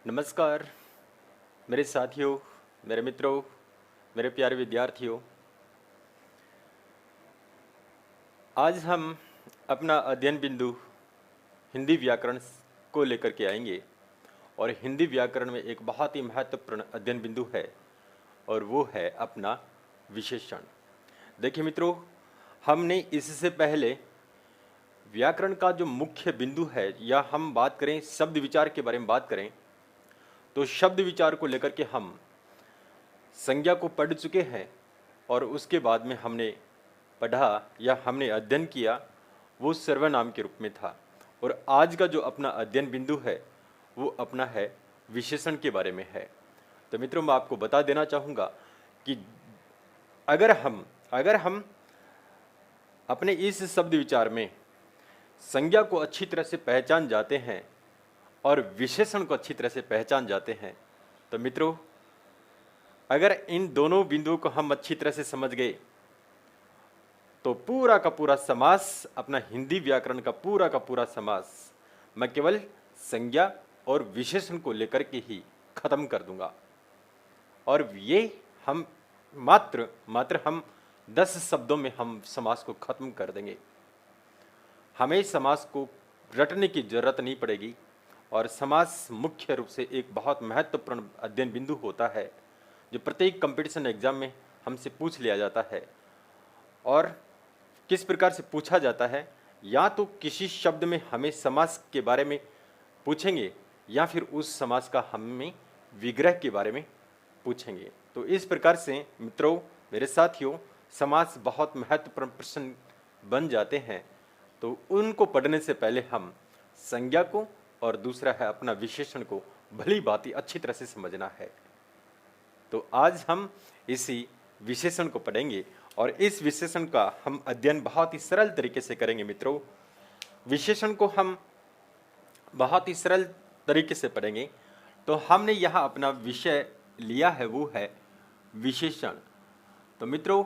नमस्कार मेरे साथियों, मेरे मित्रों, मेरे प्यारे विद्यार्थियों। आज हम अपना अध्ययन बिंदु हिंदी व्याकरण को लेकर के आएंगे और हिंदी व्याकरण में एक बहुत ही महत्वपूर्ण अध्ययन बिंदु है और वो है अपना विशेषण। देखिए मित्रों, हमने इससे पहले व्याकरण का जो मुख्य बिंदु है या हम बात करें शब्द विचार के बारे में बात करें तो शब्द विचार को लेकर के हम संज्ञा को पढ़ चुके हैं और उसके बाद में हमने पढ़ा या हमने अध्ययन किया वो सर्वनाम के रूप में था। और आज का जो अपना अध्ययन बिंदु है वो अपना है विशेषण के बारे में है। तो मित्रों, मैं आपको बता देना चाहूँगा कि अगर हम अपने इस शब्द विचार में संज्ञा को अच्छी तरह से पहचान जाते हैं और विशेषण को अच्छी तरह से पहचान जाते हैं तो मित्रों, अगर इन दोनों बिंदुओं को हम अच्छी तरह से समझ गए तो पूरा का पूरा समास, अपना हिंदी व्याकरण का पूरा समास मैं केवल संज्ञा और विशेषण को लेकर के ही खत्म कर दूंगा। और ये हम मात्र हम 10 शब्दों में हम समास को खत्म कर देंगे। हमें समास को रटने की जरूरत नहीं पड़ेगी और समास मुख्य रूप से एक बहुत महत्वपूर्ण अध्ययन बिंदु होता है जो प्रत्येक कंपटीशन एग्जाम में हमसे पूछ लिया जाता है। और किस प्रकार से पूछा जाता है, या तो किसी शब्द में हमें समास के बारे में पूछेंगे या फिर उस समास का हमें विग्रह के बारे में पूछेंगे। तो इस प्रकार से मित्रों, मेरे साथियों, समास बहुत महत्वपूर्ण प्रश्न बन जाते हैं। तो उनको पढ़ने से पहले हम संज्ञा को और दूसरा है अपना विशेषण को भली भांति अच्छी तरह से समझना है। तो आज हम इसी विशेषण को पढ़ेंगे और इस विशेषण का हम अध्ययन बहुत ही सरल तरीके से करेंगे। मित्रों, विशेषण को हम बहुत ही सरल तरीके से पढ़ेंगे। तो हमने यहाँ अपना विषय लिया है वो है विशेषण। तो मित्रों,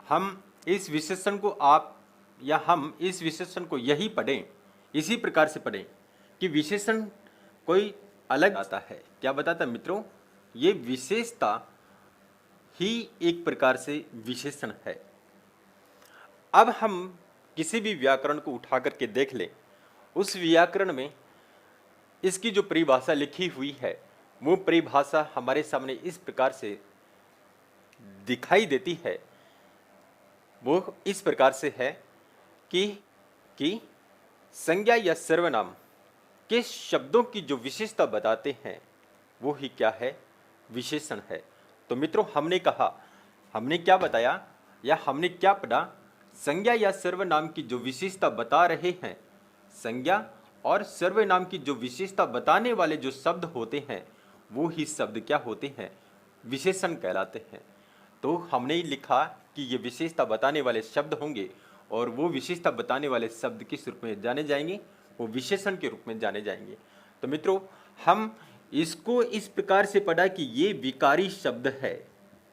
हम इस विशेषण को हम इस विशेषण को यही पढ़ें, इसी प्रकार से पढ़ें कि विशेषण कोई अलग आता है। क्या बताता है मित्रों? ये विशेषता ही एक प्रकार से विशेषण है। अब हम किसी भी व्याकरण को उठा करके देख लें, उस व्याकरण में इसकी जो परिभाषा लिखी हुई है वो परिभाषा हमारे सामने इस प्रकार से दिखाई देती है। वो इस प्रकार से है कि संज्ञा या सर्वनाम के शब्दों की जो विशेषता बताते हैं वो ही क्या है? विशेषण है। तो मित्रों, हमने क्या बताया या हमने क्या पढ़ा? संज्ञा या सर्वनाम की जो विशेषता बता रहे हैं, संज्ञा और सर्वनाम की जो विशेषता बताने वाले जो शब्द होते हैं वो ही शब्द क्या होते हैं? विशेषण कहलाते हैं। तो हमने लिखा कि ये विशेषता बताने वाले शब्द होंगे और वो विशेषता बताने वाले शब्द किस रूप में जाने जाएंगे? वो विशेषण के रूप में जाने जाएंगे। तो मित्रों, हम इसको इस प्रकार से पढ़ा कि ये विकारी शब्द है।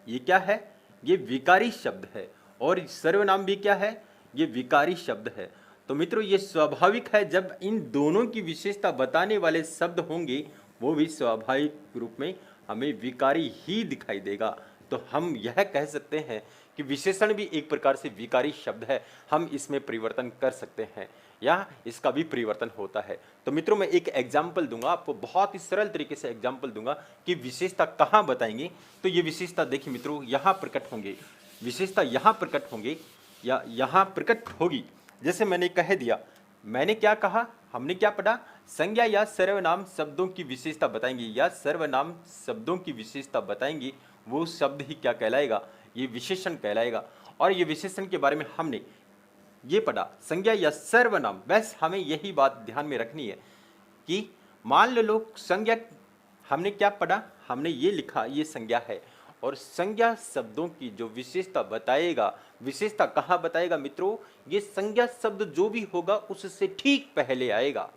ये क्या है? ये विकारी शब्द है। और सर्वनाम भी क्या है? ये विकारी शब्द है। तो मित्रों, ये स्वाभाविक है, जब इन दोनों की विशेषता बताने वाले शब्द होंगे वो भी स्वाभाविक रूप में हमें विकारी ही दिखाई देगा। तो हम यह कह सकते हैं कि विशेषण भी एक प्रकार से विकारी शब्द है। हम इसमें परिवर्तन कर सकते हैं या इसका भी परिवर्तन होता है। तो मित्रों, मैं एक एग्जाम्पल दूंगा आपको, बहुत ही सरल तरीके से एग्जाम्पल दूंगा कि विशेषता कहाँ बताएंगे। तो ये विशेषता देखिए मित्रों, यहाँ प्रकट होंगे, विशेषता यहाँ प्रकट होंगे या यहाँ प्रकट होगी। जैसे मैंने कह दिया, मैंने क्या कहा, हमने क्या पढ़ा? संज्ञा या सर्वनाम शब्दों की विशेषता बताएंगी या सर्वनाम शब्दों की विशेषता बताएंगी, वो शब्द ही क्या कहलाएगा? ये विशेषण कहलाएगा। और ये विशेषण के बारे में हमने ये पढ़ा, संज्ञा या सर्वनाम। बस हमें यही बात ध्यान में रखनी है कि मान लो संज्ञा, हमने क्या पढ़ा? हमने ये लिखा ये संज्ञा है और संज्ञा शब्दों की जो विशेषता बताएगा, विशेषता कहाँ बताएगा मित्रों? ये संज्ञा शब्द जो भी होगा उससे ठीक पहले आएगा।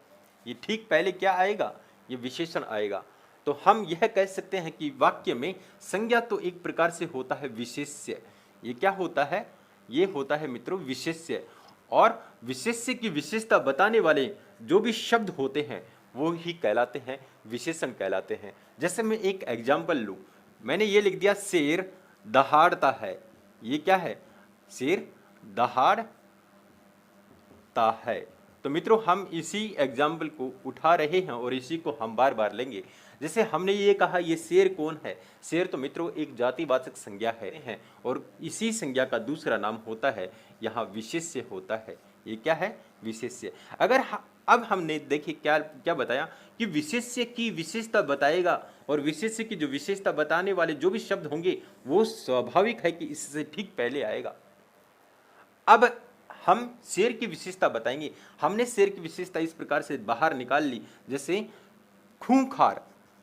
ये ठीक पहले क्या आएगा? ये विशेषण आएगा। तो हम यह कह सकते हैं कि वाक्य में संज्ञा तो एक प्रकार से होता है विशेष्य। ये क्या होता है? ये होता है मित्रों विशेष्य। और विशेष्य की विशेषता बताने वाले जो भी शब्द होते हैं वो ही कहलाते हैं, विशेषण कहलाते हैं। जैसे मैं एक एग्जाम्पल लूँ, मैंने ये लिख दिया शेर दहाड़ता है। ये क्या है? शेर दहाड़ता है। तो मित्रों हम इसी एग्जाम्पल को उठा रहे हैं और इसी को हम बार बार लेंगे। जैसे हमने ये कहा ये शेर कौन है? शेर तो मित्रों एक जातिवाचक संज्ञा है और इसी संज्ञा का दूसरा नाम होता है यहाँ विशेष्य होता है। ये क्या है? विशेष्य। अगर अब हमने देखिए क्या क्या बताया कि विशेष्य की विशेषता बताएगा और विशेष्य की जो विशेषता बताने वाले जो भी शब्द होंगे वो स्वाभाविक है कि इससे ठीक पहले आएगा। अब हम शेर की विशेषता बताएंगे। हमने शेर की विशेषता इस प्रकार से बाहर निकाल ली, जैसे खूंखार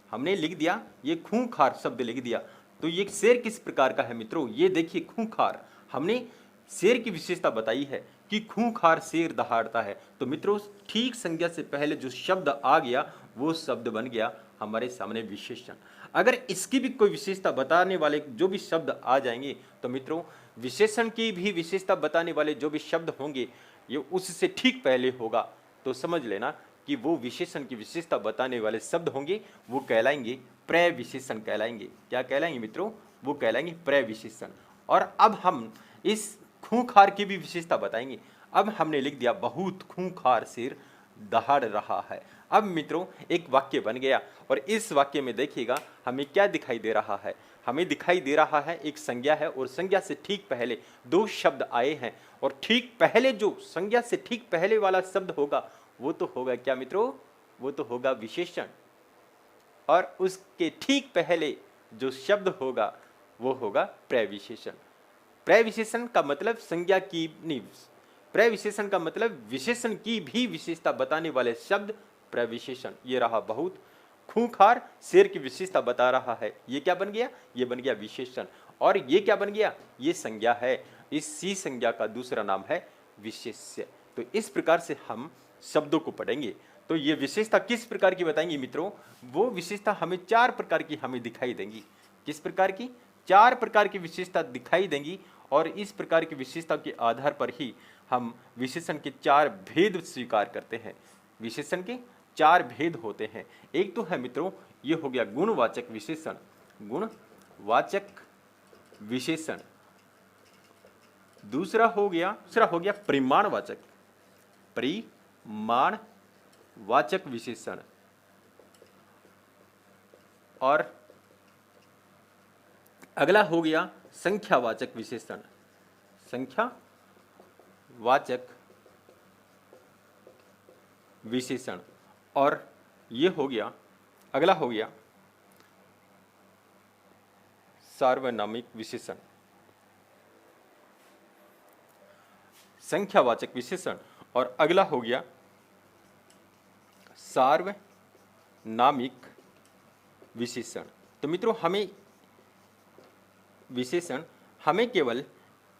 हमने लिख दिया, ये खूंखार शब्द लिख दिया। तो ये शेर किस प्रकार का है मित्रों? ये देखिए खूंखार, हमने शेर की विशेषता बताई है कि खूंखार शेर दहाड़ता है। तो मित्रों ठीक संज्ञा से पहले जो शब्द आ गया वो शब्द बन गया हमारे सामने विशेषण। अगर इसकी भी कोई विशेषता बताने वाले जो भी शब्द आ जाएंगे तो मित्रों विशेषण की भी विशेषता बताने वाले जो भी शब्द होंगे ये उससे ठीक पहले होगा। तो समझ लेना कि वो विशेषण की विशेषता बताने वाले शब्द होंगे वो कहलाएंगे प्रविशेषण कहलाएंगे। क्या कहलाएंगे मित्रों? वो कहलाएंगे प्रविशेषण। और अब हम इस खूंखार की भी विशेषता बताएंगे। अब हमने लिख दिया बहुत खूंखार शेर दहाड़ रहा है। अब मित्रों एक वाक्य बन गया और इस वाक्य में देखिएगा हमें क्या दिखाई दे रहा है? हमें दिखाई दे रहा है एक संज्ञा है और संज्ञा से ठीक पहले दो शब्द आए हैं और ठीक पहले जो संज्ञा से ठीक पहले वाला शब्द होगा वो तो होगा क्या मित्रों? वो तो होगा विशेषण। और उसके ठीक पहले जो शब्द होगा वो होगा प्रविशेषण। प्रविशेषण का मतलब संज्ञा की नहीं, प्रविशेषण का मतलब विशेषण की भी विशेषता बताने वाले शब्द प्रविशेषण। ये रहा बहुत खूंखार शेर की विशेषता बता रहा है, ये क्या बन गया? ये बन गया विशेषण। और ये क्या बन गया? ये संज्ञा है। इसी संज्ञा का दूसरा नाम है विशेष्य। तो इस प्रकार से हम शब्दों को पढ़ेंगे। तो ये विशेषता किस प्रकार की बताएंगे मित्रों? वो विशेषता हमें चार प्रकार की हमें दिखाई देंगी। किस प्रकार की? चार प्रकार की विशेषता दिखाई देंगी और इस प्रकार की विशेषता के आधार पर ही हम विशेषण के चार भेद स्वीकार करते हैं। विशेषण के चार भेद होते हैं। एक तो है मित्रों ये हो गया गुणवाचक विशेषण, गुणवाचक विशेषण। दूसरा हो गया परिमाणवाचक, परिमाणवाचक विशेषण। और अगला हो गया संख्यावाचक विशेषण, संख्यावाचक विशेषण। और ये हो गया अगला हो गया सार्वनामिक विशेषण। संख्यावाचक विशेषण और अगला हो गया सार्वनामिक विशेषण। तो मित्रों हमें विशेषण हमें केवल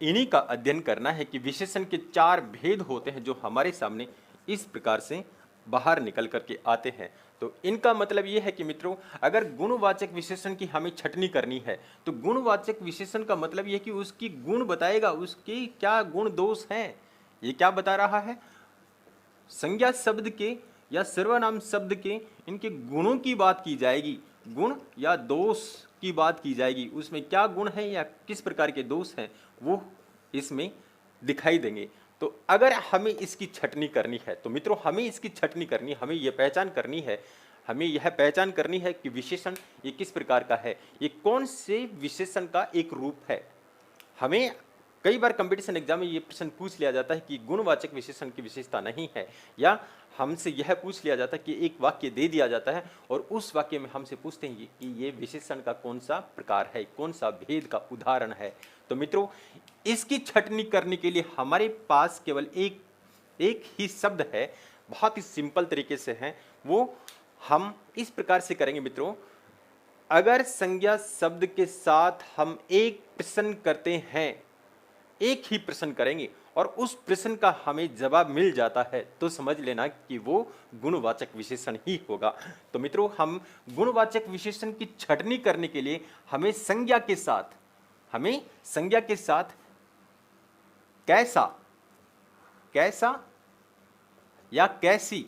इन्हीं का अध्ययन करना है कि विशेषण के चार भेद होते हैं जो हमारे सामने इस प्रकार से बाहर निकल करके आते हैं। तो इनका मतलब ये है कि मित्रों अगर गुणवाचक विशेषण की हमें छटनी करनी है तो गुणवाचक विशेषण का मतलब ये कि उसकी गुण बताएगा, उसकी क्या गुण दोष हैं। ये क्या बता रहा है? संज्ञा शब्द के या सर्वनाम शब्द के इनके गुणों की बात की जाएगी, गुण या दोष की बात की जाएगी। उसमें क्या गुण है या किस प्रकार के दोष हैं वो इसमें दिखाई देंगे। तो अगर हमें इसकी छटनी करनी है तो मित्रों हमें इसकी छटनी करनी, हमें यह पहचान करनी है, हमें यह पहचान करनी है कि विशेषण ये किस प्रकार का है, ये कौन से विशेषण का एक रूप है। हमें कई बार कंपटीशन एग्जाम में ये प्रश्न पूछ लिया जाता है कि गुणवाचक विशेषण की विशेषता नहीं है, या हमसे यह पूछ लिया जाता है कि एक वाक्य दे दिया जाता है और उस वाक्य में हमसे पूछते हैं कि ये विशेषण का कौन सा प्रकार है, कौन सा भेद का उदाहरण है। तो मित्रों इसकी छटनी करने के लिए हमारे पास केवल एक ही शब्द है, बहुत ही सिंपल तरीके से है। वो हम इस प्रकार से करेंगे मित्रों, अगर संज्ञा शब्द के साथ हम एक प्रश्न करते हैं, एक ही प्रश्न करेंगे और उस प्रश्न का हमें जवाब मिल जाता है तो समझ लेना कि वो गुणवाचक विशेषण ही होगा। तो मित्रों हम गुणवाचक विशेषण की छटनी करने के लिए हमें संज्ञा के साथ कैसा, कैसा या कैसी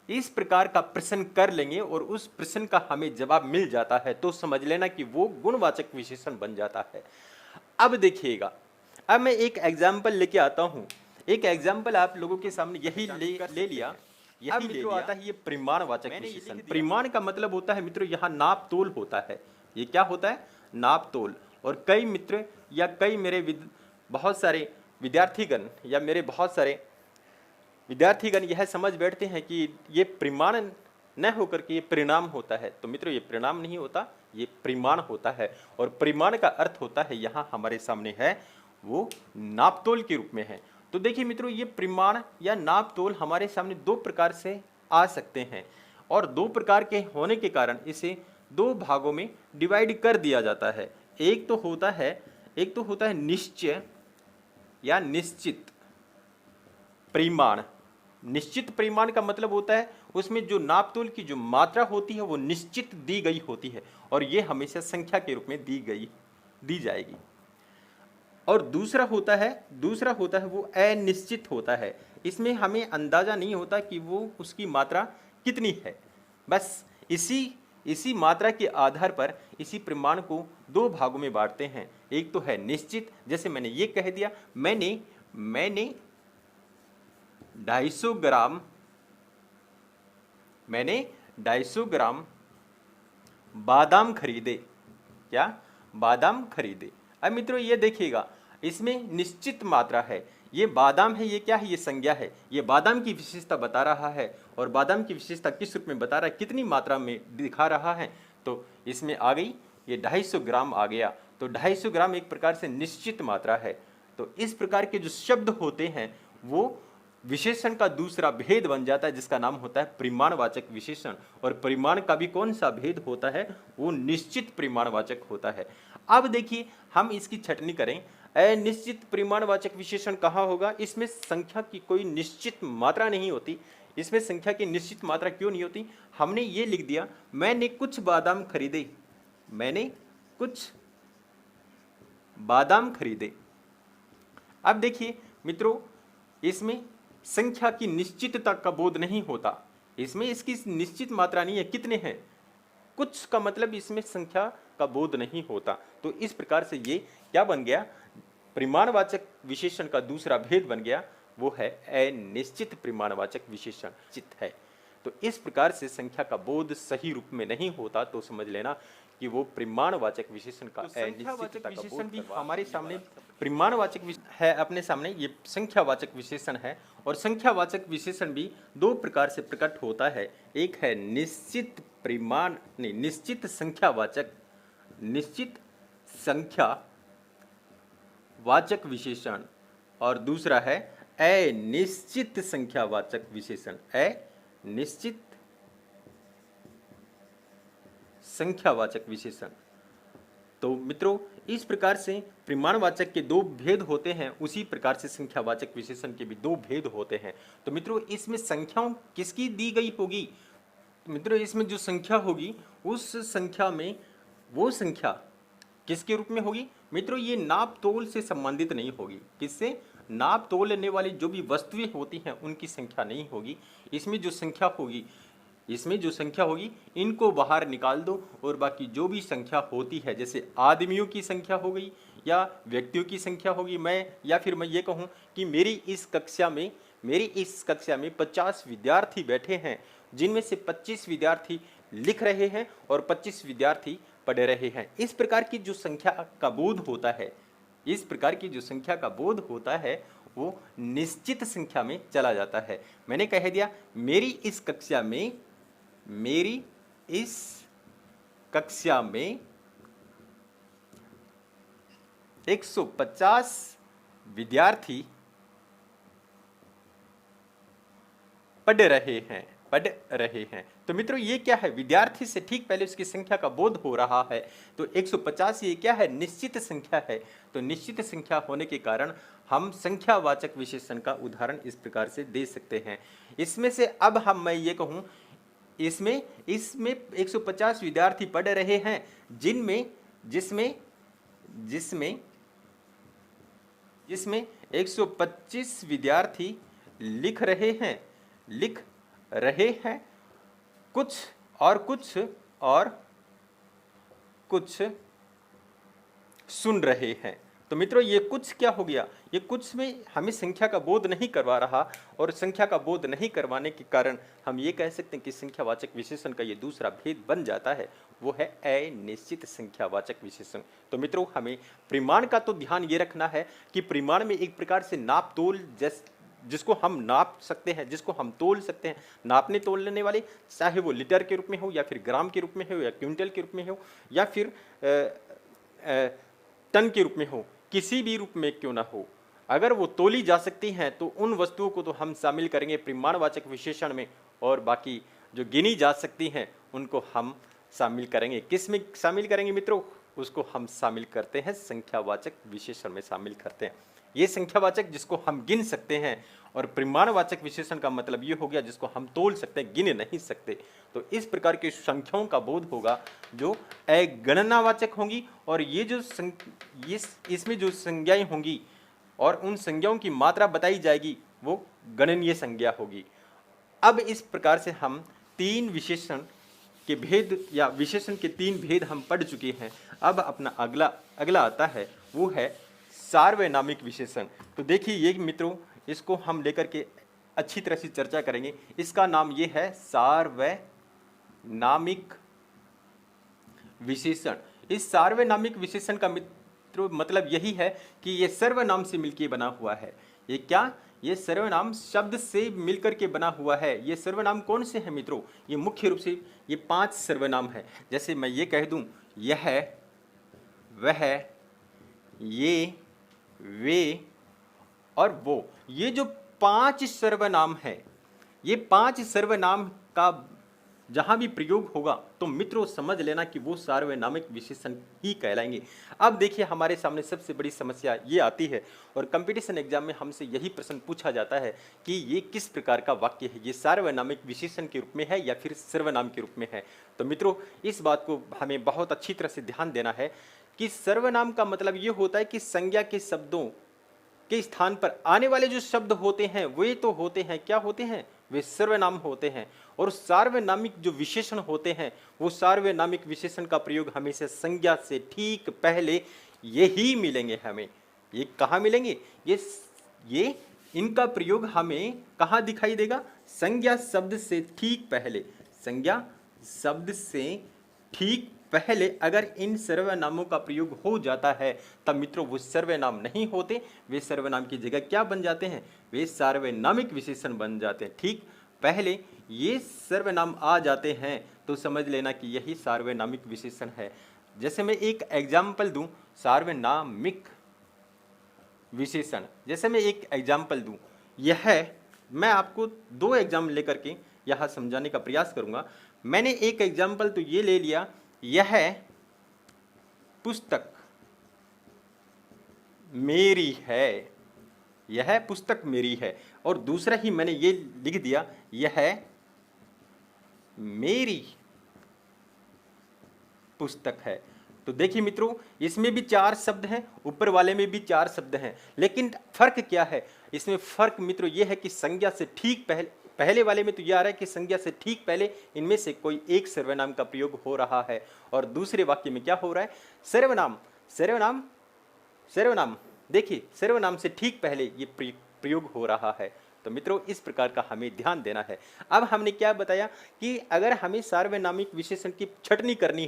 इस प्रकार का प्रश्न कर लेंगे और उस प्रश्न का हमें जवाब मिल जाता है तो समझ लेना कि वो गुणवाचक विशेषण बन जाता है। अब देखिएगा, अब मैं एक एग्जाम्पल लेके आता हूँ। एक एग्जाम्पल आप लोगों के सामने यही ले लिया। अब मित्रों आता है ये परिमाणवाचक विशेषण। परिमाण का मतलब होता है मित्रों यहाँ नाप तोल होता है। ये क्या होता है? नाप तोल। और कई मित्र या कई मेरे बहुत सारे विद्यार्थीगण या मेरे बहुत सारे विद्यार्थीगण यह समझ बैठते हैं कि ये परिमाण न होकर के ये परिणाम होता है। तो मित्रों ये परिणाम नहीं होता, ये परिमाण होता है। और परिमाण का अर्थ होता है यहाँ हमारे सामने है वो नापतोल के रूप में है। तो देखिए मित्रों ये परिमाण या नापतोल हमारे सामने दो प्रकार से आ सकते हैं और दो प्रकार के होने के कारण इसे दो भागों में डिवाइड कर दिया जाता है। एक तो होता है निश्चय या निश्चित परिमाण। निश्चित परिमाण का मतलब होता है उसमें जो नापतोल की जो मात्रा होती है वो निश्चित दी गई होती है और ये हमेशा संख्या के रूप में दी जाएगी। और दूसरा होता है वो अनिश्चित होता है। इसमें हमें अंदाजा नहीं होता कि वो उसकी मात्रा कितनी है। बस इसी मात्रा के आधार पर इसी परिमाण को दो भागों में बांटते हैं। एक तो है निश्चित, जैसे मैंने ये कह दिया मैंने 250 ग्राम बादाम खरीदे। क्या? बादाम खरीदे। अब मित्रों ये देखिएगा इसमें निश्चित मात्रा है। ये बादाम है, ये क्या है? ये संज्ञा है। ये बादाम की विशेषता बता रहा है और बादाम की विशेषता किस रूप में बता रहा है, कितनी मात्रा में दिखा रहा है। तो इसमें आ गई ये 250 ग्राम आ गया। तो 250 ग्राम एक प्रकार से निश्चित मात्रा है। तो इस प्रकार के जो शब्द होते हैं वो विशेषण का दूसरा भेद बन जाता है जिसका नाम होता है परिमाणवाचक विशेषण। और परिमाण का भी कौन सा भेद होता है? वो निश्चित परिमाणवाचक होता है। अब देखिए हम इसकी छटनी करें। अनिश्चित परिमाणवाचक विशेषण कहाँ होगा? इसमें संख्या की कोई निश्चित मात्रा नहीं होती। इसमें संख्या की निश्चित मात्रा क्यों नहीं होती? हमने ये लिख दिया मैंने कुछ बादाम खरीदे। मैंने कुछ बादाम खरीदे। अब देखिए मित्रों इसमें संख्या की निश्चितता का बोध नहीं होता। इसमें इसकी निश्चित मात्रा नहीं है, कितने हैं? कुछ का मतलब इसमें संख्या का बोध नहीं होता। तो इस प्रकार से ये क्या बन गया? परिमाणवाचक विशेषण का दूसरा भेद बन गया, वो है अनिश्चित परिमाणवाचक विशेषण चित है। तो इस प्रकार से संख्या का बोध सही रूप में नहीं होता तो समझ लेना कि वो परिमाणवाचक विशेषण का अनिश्चितता का बोध भी हमारे सामने परिमाणवाचक है। अपने सामने ये संख्यावाचक विशेषण है और संख्यावाचक विशेषण भी दो प्रकार से प्रकट होता है। एक है निश्चित संख्यावाचक विशेषण और दूसरा है अनिश्चित संख्यावाचक विशेषण। अनिश्चित संख्यावाचक विशेषण। तो मित्रों इस प्रकार से परिमाणवाचक के दो भेद होते हैं, उसी प्रकार से संख्यावाचक विशेषण के भी दो भेद होते हैं। तो मित्रों इसमें संख्याओं किसकी दी गई होगी? मित्रों इसमें जो संख्या होगी उस संख्या में वो संख्या किसके रूप में होगी? मित्रों ये नाप तोल से संबंधित नहीं होगी। किससे? नाप तोल लेने वाली जो भी वस्तुएं होती हैं उनकी संख्या नहीं होगी। इसमें जो संख्या होगी इनको बाहर निकाल दो और बाकी जो भी संख्या होती है, जैसे आदमियों की संख्या हो गई या व्यक्तियों की संख्या होगी, मैं ये कहूँ कि मेरी इस कक्षा में 50 विद्यार्थी बैठे हैं, जिनमें से 25 विद्यार्थी लिख रहे हैं और 25 विद्यार्थी पढ़ रहे हैं। इस प्रकार की जो संख्या का बोध होता है वो निश्चित संख्या में चला जाता है। मैंने कह दिया मेरी इस कक्षा में 150 विद्यार्थी पढ़ रहे हैं। तो मित्रों ये क्या है? विद्यार्थी से ठीक पहले उसकी संख्या का बोध हो रहा है। तो 150 ये क्या है? निश्चित संख्या है। तो निश्चित संख्या होने के कारण हम संख्यावाचक विशेषण का उदाहरण इस प्रकार से दे सकते हैं। इसमें से अब मैं ये कहूँ इसमें 150 विद्यार्थी पढ़ रहे हैं जिसमें 125 विद्यार्थी लिख रहे हैं, कुछ और कुछ सुन रहे हैं। तो मित्रों ये कुछ क्या हो गया, ये कुछ में हमें संख्या का बोध नहीं करवा रहा, और संख्या का बोध नहीं करवाने के कारण हम ये कह सकते हैं कि संख्यावाचक विशेषण का ये दूसरा भेद बन जाता है, वो है अनिश्चित संख्यावाचक विशेषण। तो मित्रों हमें परिमाण का तो ध्यान ये रखना है कि परिमाण में एक प्रकार से नाप तोल जिसको हम नाप सकते हैं, जिसको हम तोल सकते हैं, नापने तोलने वाले, चाहे वो लीटर के रूप में हो या फिर ग्राम के रूप में हो या क्विंटल के रूप में हो या फिर टन के रूप में हो, किसी भी रूप में क्यों ना हो, अगर वो तोली जा सकती हैं तो उन वस्तुओं को तो हम शामिल करेंगे परिमाणवाचक विशेषण में, और बाकी जो गिनी जा सकती हैं उनको हम शामिल करेंगे। किस में शामिल करेंगे मित्रों? उसको हम शामिल करते हैं संख्यावाचक विशेषण में शामिल करते हैं। ये संख्यावाचक जिसको हम गिन सकते हैं, और परिमाणवाचक विशेषण का मतलब ये हो गया जिसको हम तोल सकते हैं, गिन नहीं सकते। तो इस प्रकार की संख्याओं का बोध होगा जो अगणनावाचक होंगी, और ये जो इसमें जो संज्ञाएं होंगी और उन संज्ञाओं की मात्रा बताई जाएगी वो गणनीय संज्ञा होगी। अब इस प्रकार से हम तीन विशेषण के भेद या विशेषण के तीन भेद हम पढ़ चुके हैं। अब अपना अगला आता है वो है सार्वनामिक विशेषण। तो देखिए ये मित्रों, इसको हम लेकर के अच्छी तरह से चर्चा करेंगे। इसका नाम ये है सार्वनामिक विशेषण। इस सार्वनामिक विशेषण का मित्रों मतलब यही है कि ये सर्वनाम से मिलकर बना हुआ है। ये क्या? ये सर्वनाम शब्द से मिलकर के बना हुआ है। ये सर्वनाम कौन से हैं मित्रों? ये मुख्य रूप से ये 5 सर्वनाम है। जैसे मैं ये कह दूं, यह, वह, ये, वे और वो, ये जो 5 सर्वनाम है, ये 5 सर्वनाम का जहां भी प्रयोग होगा तो मित्रों समझ लेना कि वो सार्वनामिक विशेषण ही कहलाएंगे। अब देखिए हमारे सामने सबसे बड़ी समस्या ये आती है, और कंपटीशन एग्जाम में हमसे यही प्रश्न पूछा जाता है कि ये किस प्रकार का वाक्य है, ये सार्वनामिक विशेषण के रूप में है या फिर सर्वनाम के रूप में है। तो मित्रों इस बात को हमें बहुत अच्छी तरह से ध्यान देना है कि सर्वनाम का मतलब ये होता है कि संज्ञा के शब्दों के स्थान पर आने वाले जो शब्द होते हैं वे तो होते हैं, क्या होते हैं? वे सर्वनाम होते हैं। और सार्वनामिक जो विशेषण होते हैं वो सार्वनामिक विशेषण का प्रयोग हमेशा संज्ञा से ठीक पहले यही मिलेंगे हमें। ये कहाँ मिलेंगे? ये इनका प्रयोग हमें कहाँ दिखाई देगा? संज्ञा शब्द से ठीक पहले। संज्ञा शब्द से ठीक पहले अगर इन सर्वनामों का प्रयोग हो जाता है तब मित्रों वो सर्वनाम नहीं होते, वे सर्वनाम की जगह क्या बन जाते हैं? वे सार्वनामिक विशेषण बन जाते हैं। ठीक पहले ये सर्वनाम आ जाते हैं तो समझ लेना कि यही सार्वनामिक विशेषण है। जैसे मैं एक एग्जाम्पल दूं, सार्वनामिक विशेषण, जैसे मैं एक एग्जाम्पल दूं, यह मैं आपको 2 एग्जाम्पल लेकर के यहाँ समझाने का प्रयास करूंगा। मैंने एक एग्जाम्पल तो ये ले लिया, यह पुस्तक मेरी है, यह पुस्तक मेरी है, और दूसरा ही मैंने ये लिख दिया, यह मेरी पुस्तक है। तो देखिए मित्रों इसमें भी 4 शब्द हैं, ऊपर वाले में भी 4 शब्द हैं, लेकिन फर्क क्या है? इसमें फर्क मित्रों ये है कि संज्ञा से ठीक पहले वाले में तो यह आ रहा है कि संज्ञा से ठीक पहले इनमें से कोई एक सर्वनाम का प्रयोग हो रहा है, और दूसरे वाक्य में क्या हो रहा है? सर्वनाम सर्वनाम सर्वनाम। देखिए सर्वनाम से ठीक पहले ये प्रयोग हो रहा है। तो मित्रों इस प्रकार का हमें ध्यान देना है। अब हमने क्या बताया कि अगर हमें सार्वनामिक विशेषण की छटनी करनी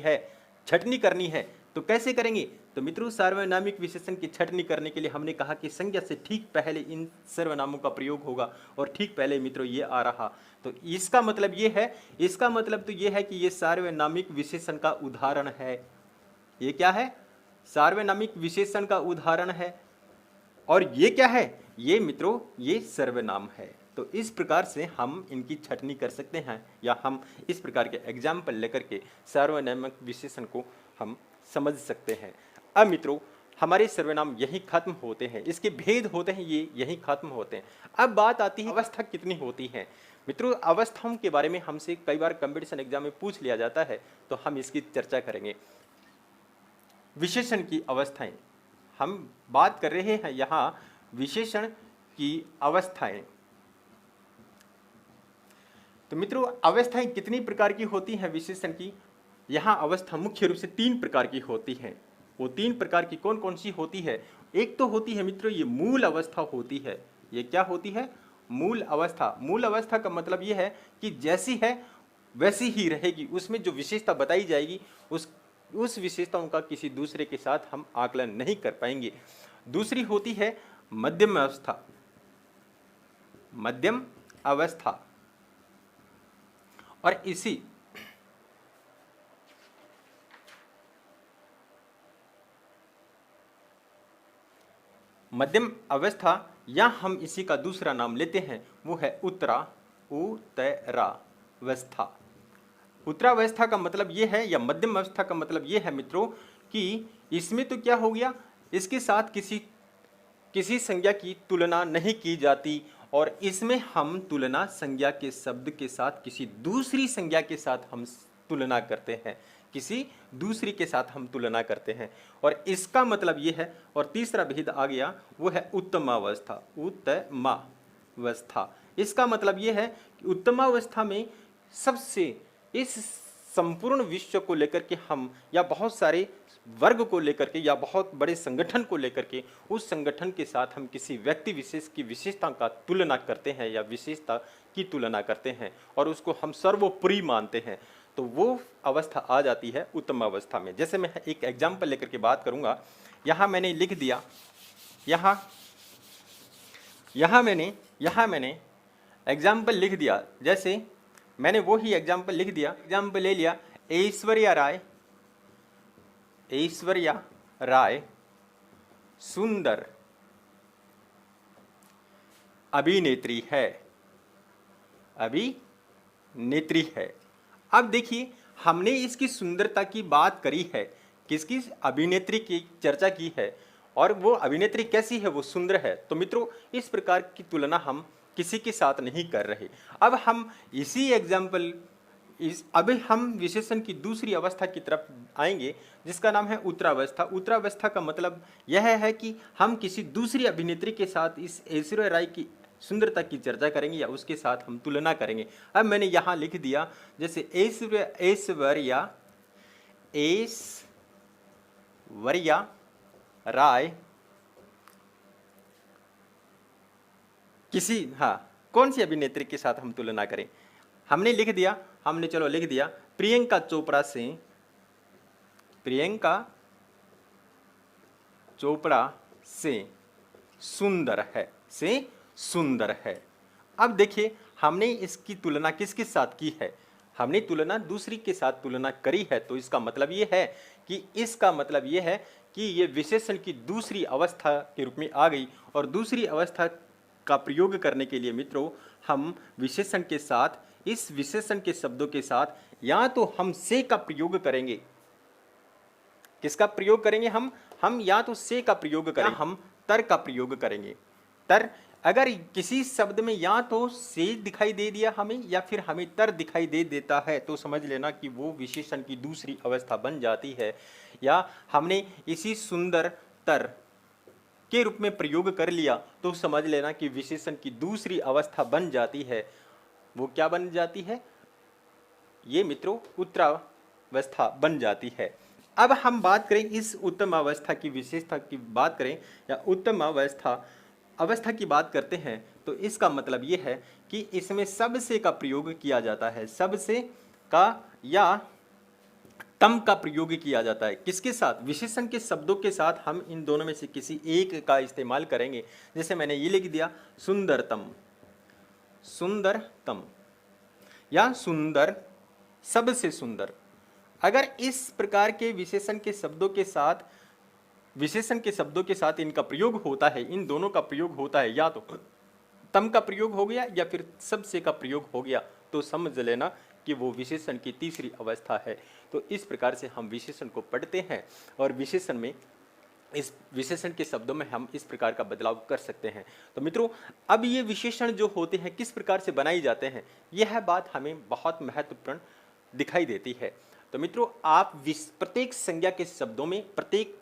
है तो कैसे करेंगे? तो मित्रों सार्वनामिक विशेषण की छटनी करने के लिए हमने कहा कि संज्ञा से ठीक पहले इन सर्वनामों का प्रयोग होगा, और ठीक पहले मित्रों ये आ रहा। तो इसका मतलब ये है, इसका मतलब तो ये है कि ये सार्वनामिक विशेषण का उदाहरण है। ये क्या है? सार्वनामिक विशेषण का उदाहरण है। और ये क्या है? ये मित्रों ये सर्वनाम है। तो इस प्रकार से हम इनकी छटनी कर सकते हैं, या हम इस प्रकार के एग्जाम्पल लेकर के सार्वनामिक विशेषण को हम समझ सकते हैं। अब मित्रों हमारे सर्वनाम यही खत्म होते हैं, इसके भेद होते हैं ये यही खत्म होते हैं। अब बात आती है अवस्था कितनी होती है। मित्रों अवस्थाओं के बारे में हमसे कई बार कंपटीशन एग्जाम में पूछ लिया जाता है, तो हम इसकी चर्चा करेंगे। विशेषण की अवस्थाएं, हम बात कर रहे हैं यहाँ विशेषण की अवस्थाएं। तो मित्रों अवस्थाएं कितनी प्रकार की होती हैं विशेषण की? यहाँ अवस्था मुख्य रूप से 3 प्रकार की होती हैं। वो 3 प्रकार की कौन कौन सी होती है? एक तो होती है मित्रों ये मूल अवस्था होती है। ये क्या होती है? मूल अवस्था। मूल अवस्था का मतलब ये है कि जैसी है वैसी ही रहेगी, उसमें जो विशेषता बताई जाएगी उस विशेषताओं का किसी दूसरे के साथ हम आकलन नहीं कर पाएंगे। दूसरी होती है मध्यम अवस्था। मध्यम अवस्था और इसी मध्यम अवस्था या हम इसी का दूसरा नाम लेते हैं वो है उत्तरावस्था। उत्तरावस्था का मतलब ये है या मध्यम अवस्था का मतलब ये है मित्रों कि इसमें तो क्या हो गया, इसके साथ किसी संज्ञा की तुलना नहीं की जाती और इसमें हम तुलना संज्ञा के शब्द के साथ किसी दूसरी संज्ञा के साथ हम तुलना करते हैं, किसी दूसरी के साथ हम तुलना करते हैं और इसका मतलब ये है। और तीसरा भेद आ गया वो है उत्तमावस्था। उत्तमावस्था इसका मतलब ये है कि उत्तमावस्था में सबसे इस संपूर्ण विश्व को लेकर के हम या बहुत सारे वर्ग को लेकर के या बहुत बड़े संगठन को लेकर के उस संगठन के साथ हम किसी व्यक्ति विशेष की विशेषता का तुलना करते हैं या विशेषता की तुलना करते हैं और उसको हम सर्वोपरि मानते हैं, तो वो अवस्था आ जाती है उत्तम अवस्था में। जैसे मैं एक एग्जाम्पल लेकर के बात करूंगा। यहाँ मैंने लिख दिया, यहाँ मैंने एग्जाम्पल लिख दिया। जैसे मैंने वो ही एग्जाम्पल लिख दिया, एग्जाम्पल ले लिया ऐश्वर्या राय सुंदर अभिनेत्री है। अब देखिए हमने इसकी सुंदरता की बात करी है, किसकी? अभिनेत्री की चर्चा की है और वो अभिनेत्री कैसी है? वो सुंदर है। तो मित्रों इस प्रकार की तुलना हम किसी के साथ नहीं कर रहे। अब हम इसी एग्जाम्पल अभी हम विशेषण की दूसरी अवस्था की तरफ आएंगे जिसका नाम है उत्तरावस्था। उत्तरावस्था का मतलब यह है कि हम किसी दूसरी अभिनेत्री के साथ इस ऐश्वर्या राय की सुंदरता की चर्चा करेंगे या उसके साथ हम तुलना करेंगे। अब मैंने यहाँ लिख दिया जैसे ऐश्वर्या राय किसी कौन सी अभिनेत्री के साथ हम तुलना करें? हमने लिख दिया प्रियंका चोपड़ा से सुंदर है। अब देखिए हमने इसकी तुलना किसके साथ की है? हमने तुलना दूसरी के साथ तुलना करी है, तो इसका मतलब ये है कि ये विशेषण की दूसरी अवस्था के रूप में आ गई। और दूसरी अवस्था का प्रयोग करने के लिए मित्रों हम विशेषण के साथ, इस विशेषण के शब्दों के साथ या तो हम से का प्रयोग करेंगे। किसका प्रयोग करेंगे? हम या तो से का प्रयोग करेंगे, हम तर का प्रयोग करेंगे। तर अगर किसी शब्द में या तो से दिखाई दे दिया हमें या फिर हमें तर दिखाई दे देता है तो समझ लेना कि वो विशेषण की दूसरी अवस्था बन जाती है। या हमने इसी सुंदर तर के रूप में प्रयोग कर लिया तो समझ लेना कि विशेषण की दूसरी अवस्था बन जाती है। वो क्या बन जाती है? ये मित्रों उत्तरावस्था बन जाती है। अब हम बात करें इस उत्तम अवस्था की विशेषता की बात करें या उत्तम अवस्था की बात करते हैं तो इसका मतलब ये है कि इसमें सबसे का प्रयोग किया जाता है। सबसे का या तम का प्रयोग किया जाता है। किसके साथ? विशेषण के शब्दों के साथ हम इन दोनों में से किसी एक का इस्तेमाल करेंगे। जैसे मैंने ये लिख दिया सुंदरतम या सुंदर, सबसे सुंदर। अगर इस प्रकार के विशेषण के शब्दों के साथ इनका प्रयोग होता है, इन दोनों का प्रयोग होता है, या तो तम का प्रयोग हो गया या फिर सबसे का प्रयोग हो गया, तो समझ लेना कि वो विशेषण की तीसरी अवस्था है। तो इस प्रकार से हम विशेषण को पढ़ते हैं और विशेषण में, इस विशेषण के शब्दों में हम इस प्रकार का बदलाव कर सकते हैं। तो मित्रों अब ये विशेषण जो होते हैं किस प्रकार से बनाई जाते हैं, यह बात हमें बहुत महत्वपूर्ण दिखाई देती है। तो मित्रों आप प्रत्येक संज्ञा के शब्दों में, प्रत्येक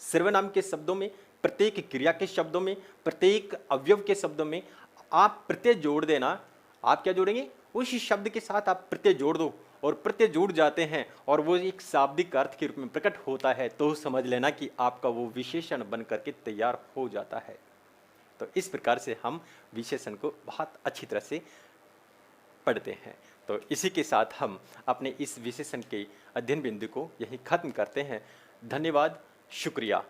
सर्वनाम के शब्दों में, प्रत्येक क्रिया के शब्दों में, प्रत्येक अवयव के शब्दों में आप प्रत्यय जोड़ देना। आप क्या जोड़ेंगे? उस शब्द के साथ आप प्रत्यय जोड़ दो और प्रत्यय जुड़ जाते हैं और वो एक शाब्दिक अर्थ के रूप में प्रकट होता है, तो समझ लेना कि आपका वो विशेषण बन करके तैयार हो जाता है। तो इस प्रकार से हम विशेषण को बहुत अच्छी तरह से पढ़ते हैं। तो इसी के साथ हम अपने इस विशेषण के अध्ययन बिंदु को यहीं खत्म करते हैं। धन्यवाद, शुक्रिया।